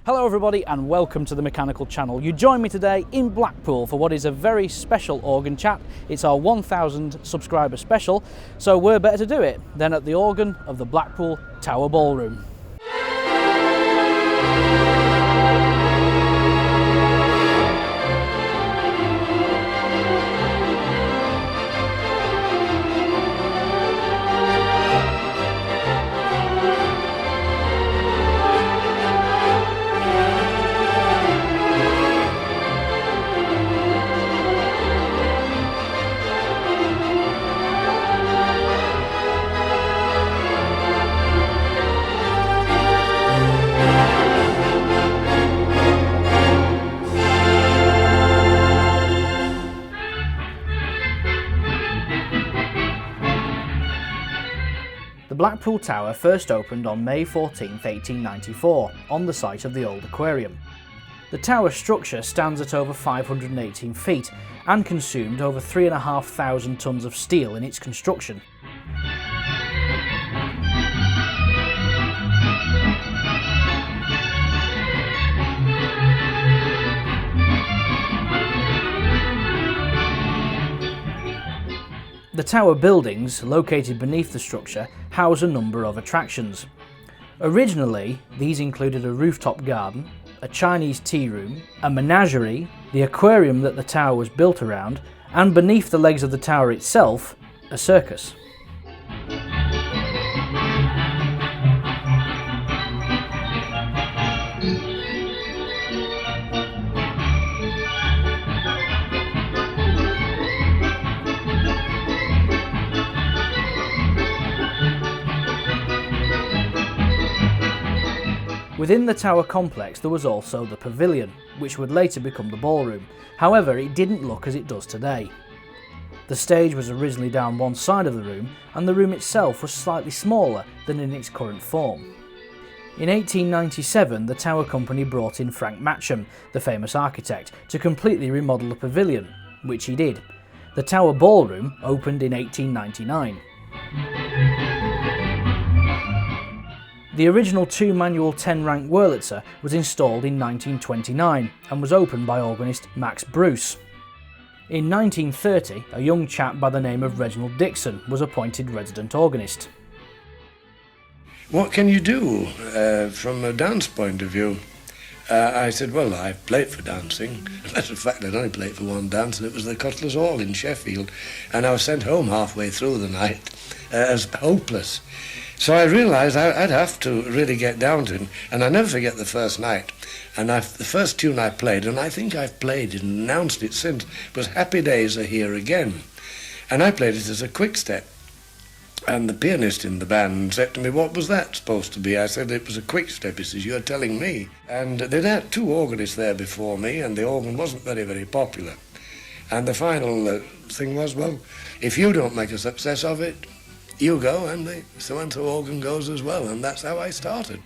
Hello everybody and welcome to the Mechanical Channel. You join me today in Blackpool for what is a very special organ chat. It's our 1000 subscriber special, so where better to do it than at the organ of the Blackpool Tower Ballroom. The Blackpool Tower first opened on May 14, 1894, on the site of the old aquarium. The tower structure stands at over 518 feet and consumed over 3,500 tonnes of steel in its construction. The tower buildings, located beneath the structure, house a number of attractions. Originally, these included a rooftop garden, a Chinese tea room, a menagerie, the aquarium that the tower was built around, and beneath the legs of the tower itself, a circus. Within the tower complex there was also the pavilion, which would later become the ballroom. However, it didn't look as it does today. The stage was originally down one side of the room, and the room itself was slightly smaller than in its current form. In 1897, the tower company brought in Frank Matcham, the famous architect, to completely remodel the pavilion, which he did. The Tower Ballroom opened in 1899. The original two-manual 10-rank Wurlitzer was installed in 1929 and was opened by organist Max Bruce. In 1930, a young chap by the name of Reginald Dixon was appointed resident organist. What can you do from a dance point of view? I said, well, I've played for dancing. As a matter of fact, I'd only played for one dance, and it was the Cutler's Hall in Sheffield, and I was sent home halfway through the night as hopeless. So I realised I'd have to really get down to it, and I never forget the first night. And the first tune I played, and I think I've played it and announced it since, was Happy Days Are Here Again. And I played it as a quick step. And the pianist in the band said to me, what was that supposed to be? I said, it was a quick step. He says, you're telling me. And they'd had two organists there before me, and the organ wasn't very, very popular. And the final thing was, well, if you don't make a success of it, you go, and the so-and-so organ goes as well, and that's how I started.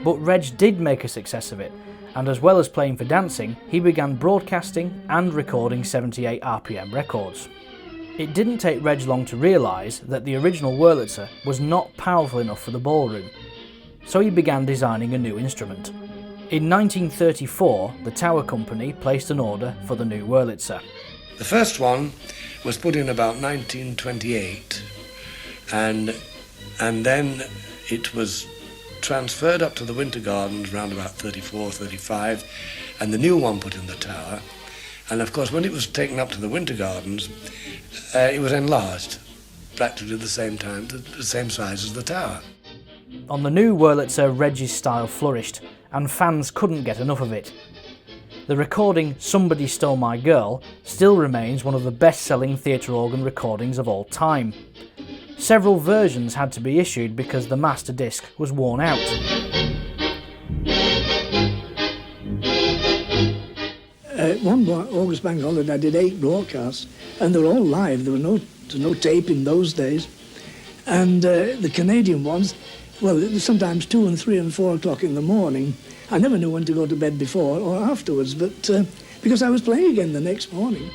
But Reg did make a success of it, and as well as playing for dancing, he began broadcasting and recording 78 RPM records. It didn't take Reg long to realise that the original Wurlitzer was not powerful enough for the ballroom, so he began designing a new instrument. In 1934, the Tower Company placed an order for the new Wurlitzer. The first one was put in about 1928, and then it was transferred up to the Winter Gardens around about 34, 35, and the new one put in the tower. And of course, when it was taken up to the Winter Gardens, it was enlarged, practically the same time, the same size as the tower. On the new Wurlitzer, Reg's style flourished, and fans couldn't get enough of it. The recording Somebody Stole My Girl still remains one of the best-selling theatre organ recordings of all time. Several versions had to be issued because the master disc was worn out. One August Bank Holiday I did 8 broadcasts, and they were all live. There was no tape in those days. And the Canadian ones, well, it was sometimes 2 and 3 and 4 o'clock in the morning. I never knew when to go to bed before or afterwards, but because I was playing again the next morning.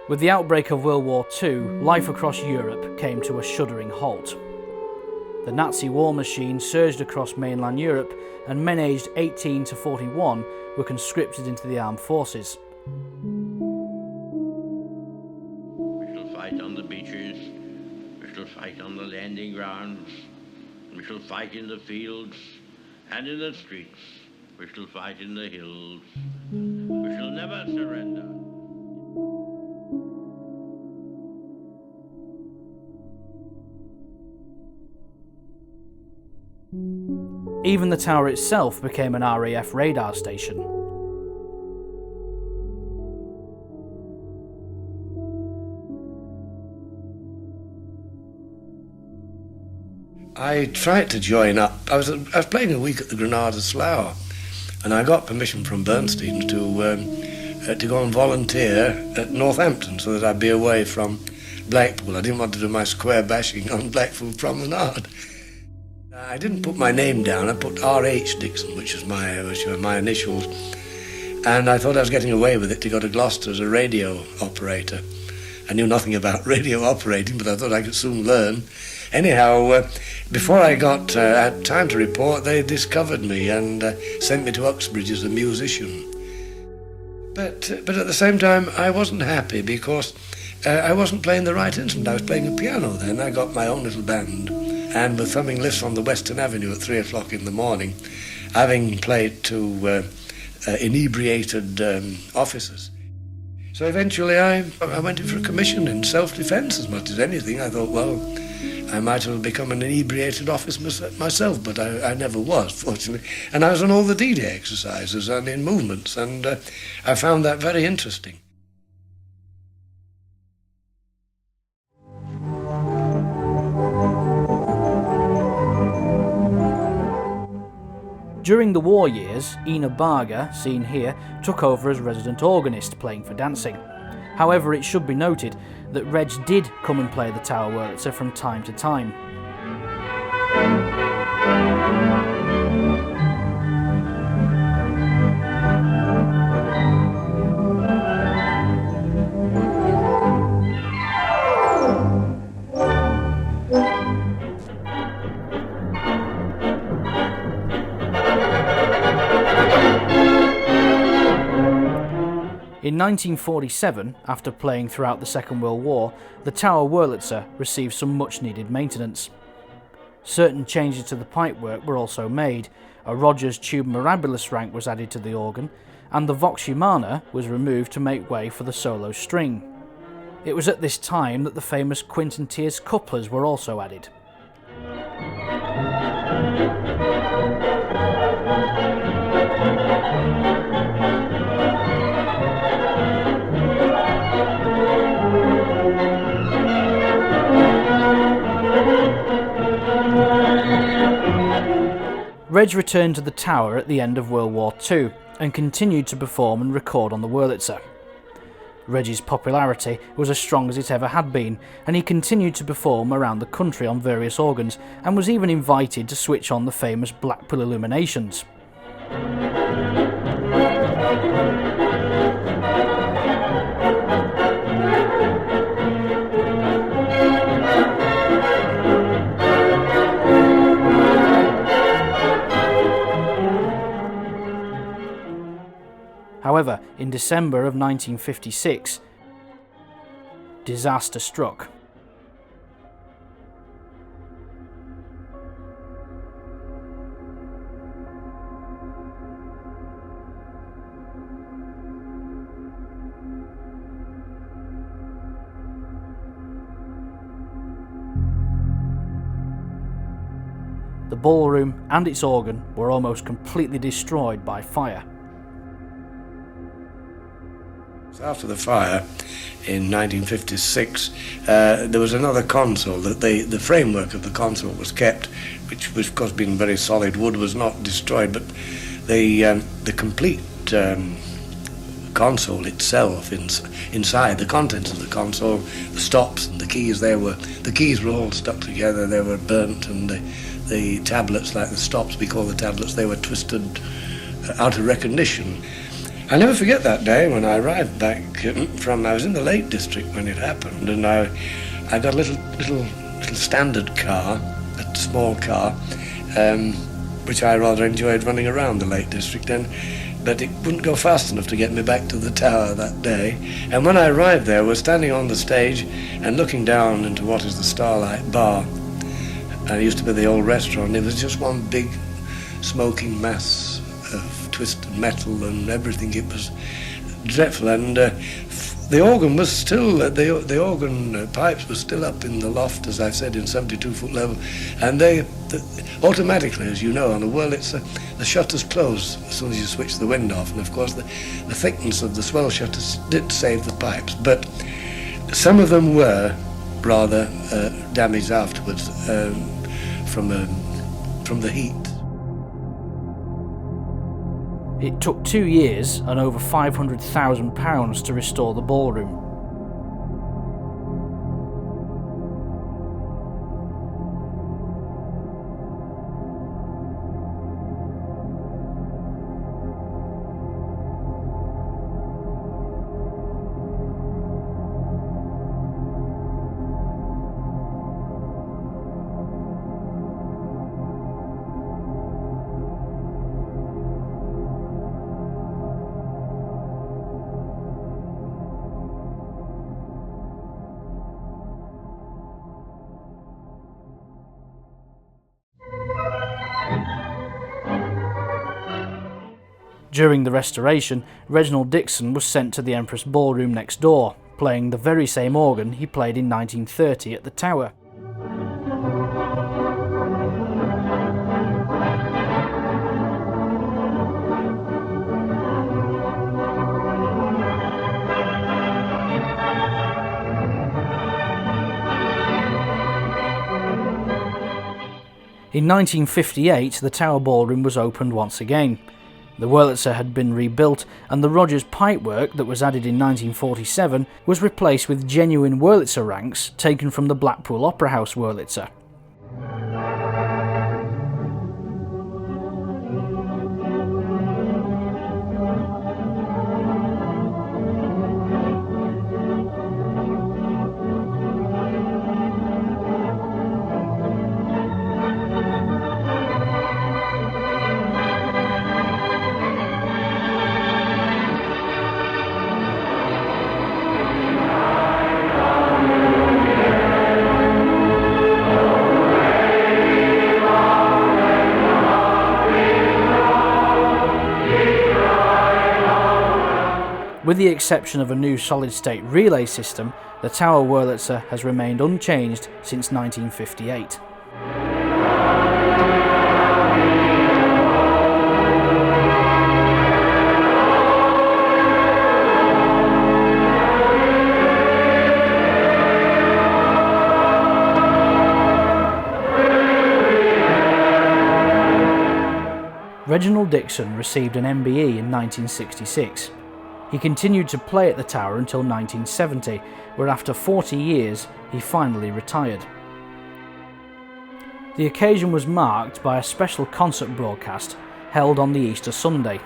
With the outbreak of World War II, life across Europe came to a shuddering halt. The Nazi war machine surged across mainland Europe, and men aged 18 to 41 were conscripted into the armed forces. We shall fight on the beaches, we shall fight on the landing grounds, we shall fight in the fields and in the streets, we shall fight in the hills, we shall never surrender. Even the tower itself became an RAF radar station. I tried to join up. I was playing a week at the Granada Slough, and I got permission from Bernstein to go and volunteer at Northampton so that I'd be away from Blackpool. I didn't want to do my square bashing on Blackpool Promenade. I didn't put my name down. I put R.H. Dixon, which were my initials, and I thought I was getting away with it to go to Gloucester as a radio operator. I knew nothing about radio operating, but I thought I could soon learn. Anyhow, before I got had time to report, they discovered me and sent me to Uxbridge as a musician. But at the same time, I wasn't happy because I wasn't playing the right instrument. I was playing a piano then. I got my own little band, and were thumbing lifts on the Western Avenue at 3 o'clock in the morning, having played to inebriated officers. So eventually I went in for a commission in self-defence as much as anything. I thought, well, I might have become an inebriated officer myself, but I never was, fortunately. And I was on all the D-Day exercises and in movements, and I found that very interesting. During the war years, Ina Barger, seen here, took over as resident organist, playing for dancing. However, it should be noted that Reg did come and play the Tower Wurlitzer from time to time. In 1947, after playing throughout the Second World War, the Tower Wurlitzer received some much-needed maintenance. Certain changes to the pipework were also made. A Rogers Tube Mirabilis rank was added to the organ, and the Vox Humana was removed to make way for the solo string. It was at this time that the famous Quinton Tiers couplers were also added. Reg returned to the tower at the end of World War II and continued to perform and record on the Wurlitzer. Reg's popularity was as strong as it ever had been, and he continued to perform around the country on various organs and was even invited to switch on the famous Blackpool illuminations. However, in December of 1956, disaster struck. The ballroom and its organ were almost completely destroyed by fire. After the fire in 1956, there was another console. The framework of the console was kept, which was, of course, being very solid wood, was not destroyed, but the complete console itself, inside the contents of the console, the stops and the keys, the keys were all stuck together. They were burnt, and the tablets, like the stops we call the tablets, they were twisted out of recognition. I'll never forget that day when I arrived back I was in the Lake District when it happened, and I got a little standard car, a small car, which I rather enjoyed running around the Lake District in, but it wouldn't go fast enough to get me back to the tower that day. And when I arrived there, I was standing on the stage and looking down into what is the Starlight Bar. And it used to be the old restaurant. It was just one big smoking mass of twisted metal and everything. It was dreadful, and the organ was still, the organ pipes were still up in the loft, as I said, in 72-foot level, and they automatically, as you know, on a Wurlitzer, the shutters close as soon as you switch the wind off, and of course the thickness of the swell shutters did save the pipes, but some of them were rather damaged afterwards from the heat. It took 2 years and over £500,000 to restore the ballroom. During the restoration, Reginald Dixon was sent to the Empress Ballroom next door, playing the very same organ he played in 1930 at the Tower. In 1958, the Tower Ballroom was opened once again. The Wurlitzer had been rebuilt, and the Rogers pipework that was added in 1947 was replaced with genuine Wurlitzer ranks taken from the Blackpool Opera House Wurlitzer. With the exception of a new solid-state relay system, the Tower Wurlitzer has remained unchanged since 1958. Reginald Dixon received an MBE in 1966. He continued to play at the Tower until 1970, where after 40 years he finally retired. The occasion was marked by a special concert broadcast held on the Easter Sunday.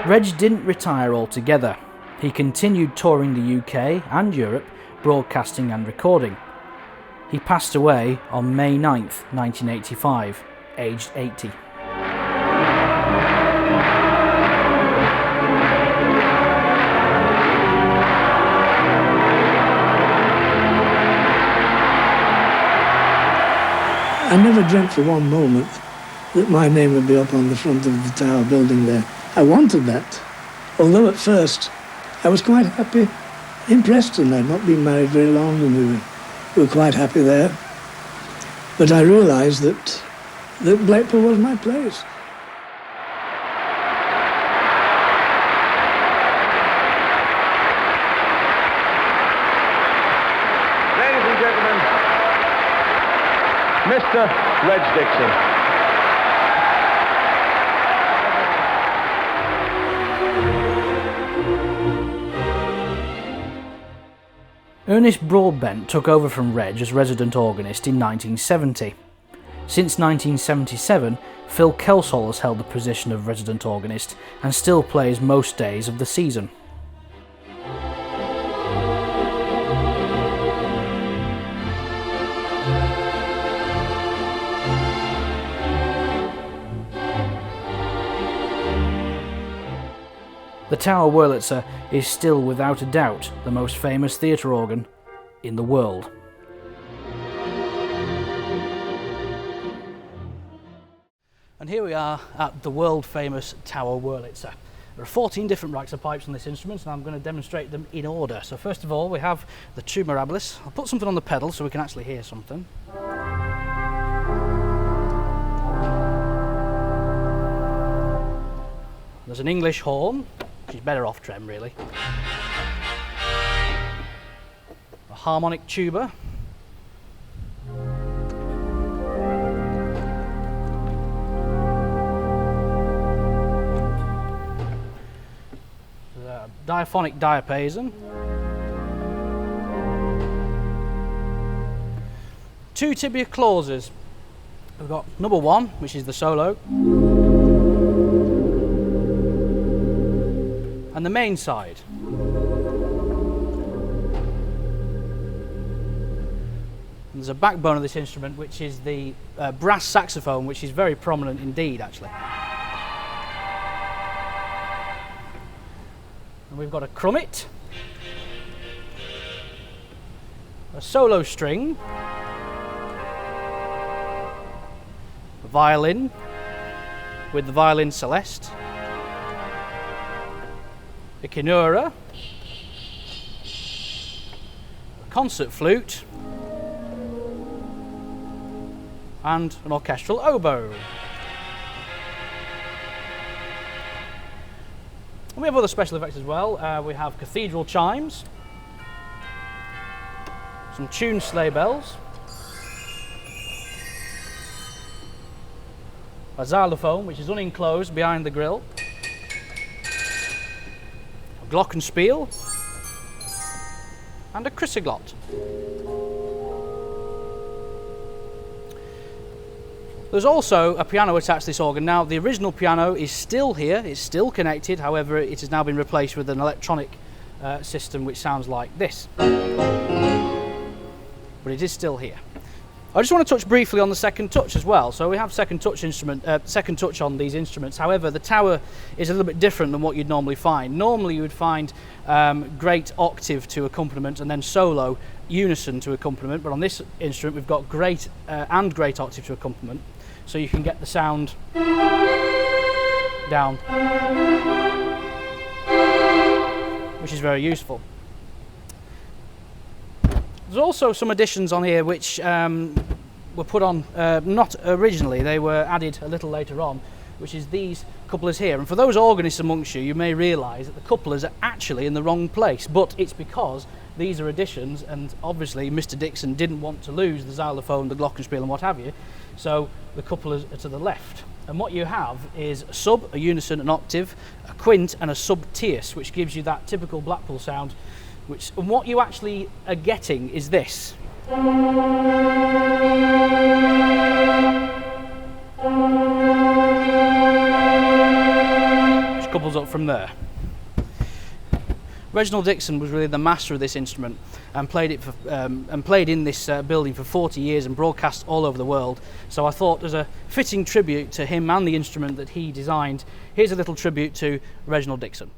Reg didn't retire altogether. He continued touring the UK and Europe, broadcasting and recording. He passed away on May 9th, 1985, aged 80. I never dreamt for one moment that my name would be up on the front of the Tower building there. I wanted that, although at first I was quite happy in Preston. I'd not been married very long, and we were we were quite happy there. But I realised that Blackpool was my place. Ladies and gentlemen, Mr. Reg Dixon. Ernest Broadbent took over from Reg as resident organist in 1970. Since 1977, Phil Kelsall has held the position of resident organist and still plays most days of the season. The Tower Wurlitzer is still without a doubt the most famous theatre organ in the world. And here we are at the world famous Tower Wurlitzer. There are 14 different racks of pipes on this instrument and I'm going to demonstrate them in order. So first of all we have the tuba mirabilis. I'll put something on the pedal so we can actually hear something. There's an English horn. She's better off trem, really. A harmonic tuba. A diaphonic diapason. Two tibia clauses. We've got number one, which is the solo. And the main side. And there's a backbone of this instrument which is the brass saxophone, which is very prominent indeed actually. And we've got a crummet, a solo string, a violin with the violin celeste, a kinura, a concert flute, and an orchestral oboe. And we have other special effects as well. We have cathedral chimes, some tuned sleigh bells, a xylophone which is unenclosed behind the grille, glockenspiel, and a chrysoglot. There's also a piano attached to this organ. Now, the original piano is still here, it's still connected, however, it has now been replaced with an electronic system which sounds like this. But it is still here. I just want to touch briefly on the second touch as well. So we have second touch on these instruments. However, the tower is a little bit different than what you'd normally find. Normally you would find great octave to accompaniment and then solo unison to accompaniment. But on this instrument we've got great and great octave to accompaniment. So you can get the sound down, which is very useful. There's also some additions on here which were put on not originally, they were added a little later on, which is these couplers here. And for those organists amongst you, you may realise that the couplers are actually in the wrong place, but it's because these are additions and obviously Mr. Dixon didn't want to lose the xylophone, the glockenspiel and what have you, so the couplers are to the left. And what you have is a sub, a unison, an octave, a quint and a sub-tierce, which gives you that typical Blackpool sound. And what you actually are getting is this. Which couples up from there. Reginald Dixon was really the master of this instrument and played in this building for 40 years and broadcast all over the world. So I thought as a fitting tribute to him and the instrument that he designed, here's a little tribute to Reginald Dixon.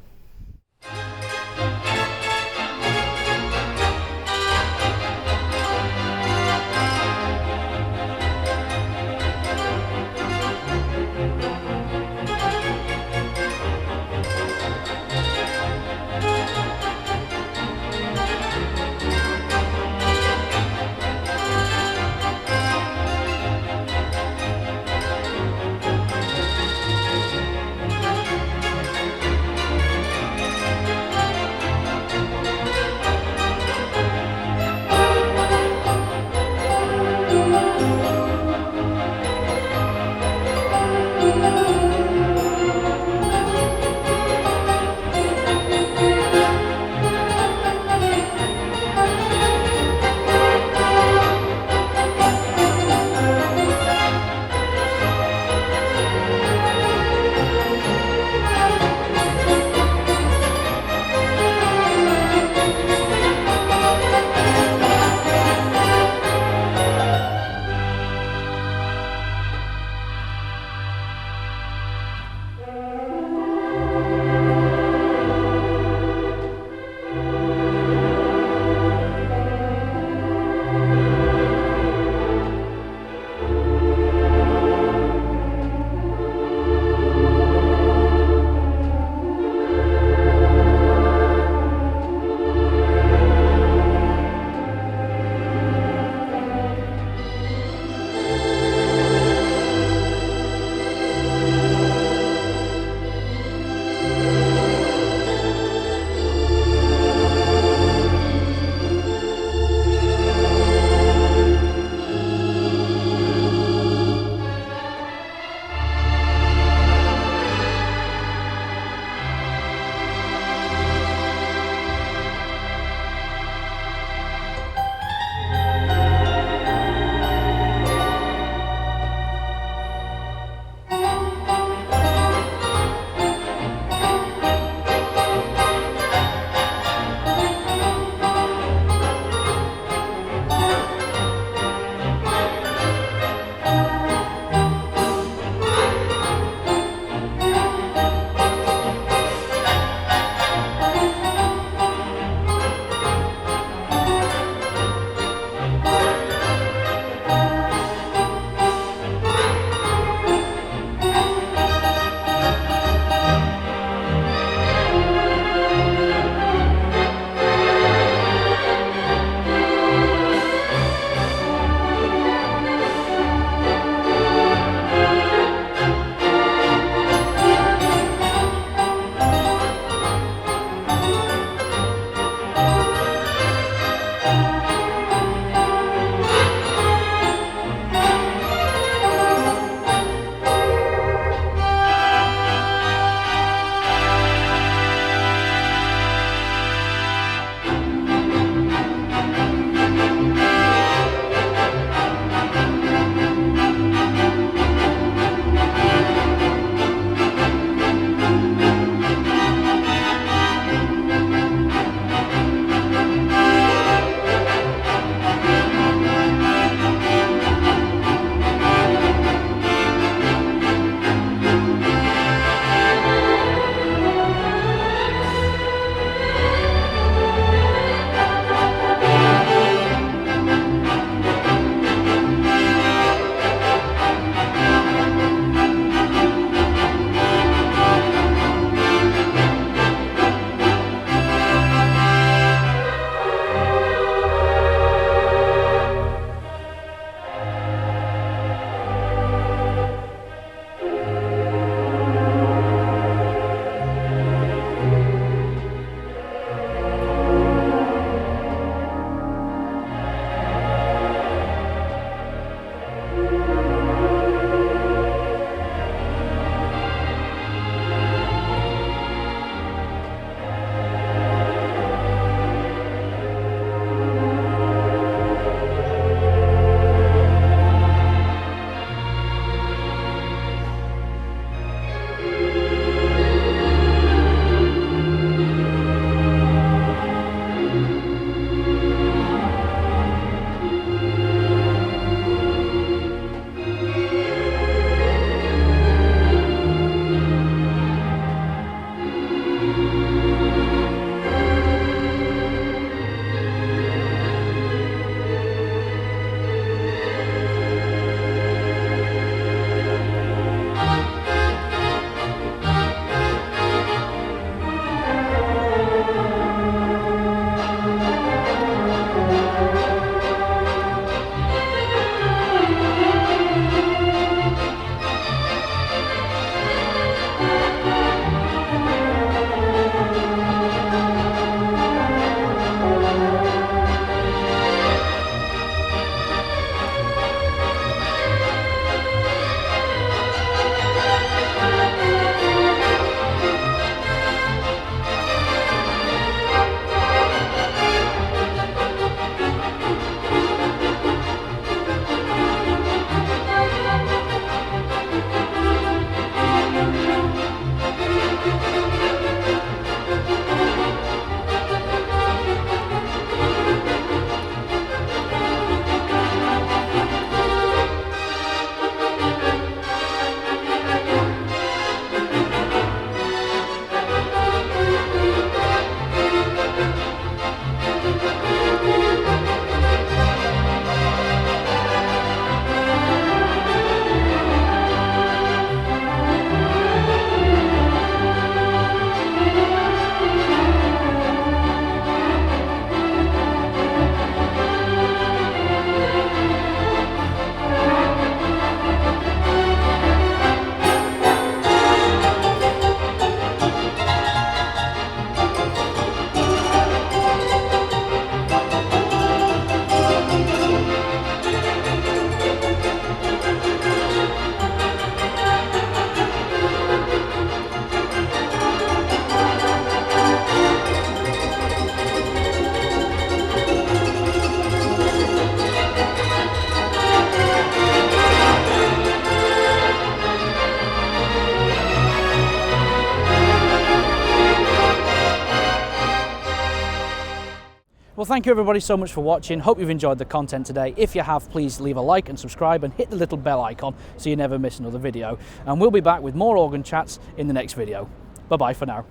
well, thank you everybody so much for watching. Hope you've enjoyed the content today. If you have, please leave a like and subscribe and hit the little bell icon so you never miss another video. And we'll be back with more organ chats in the next video. Bye bye for now.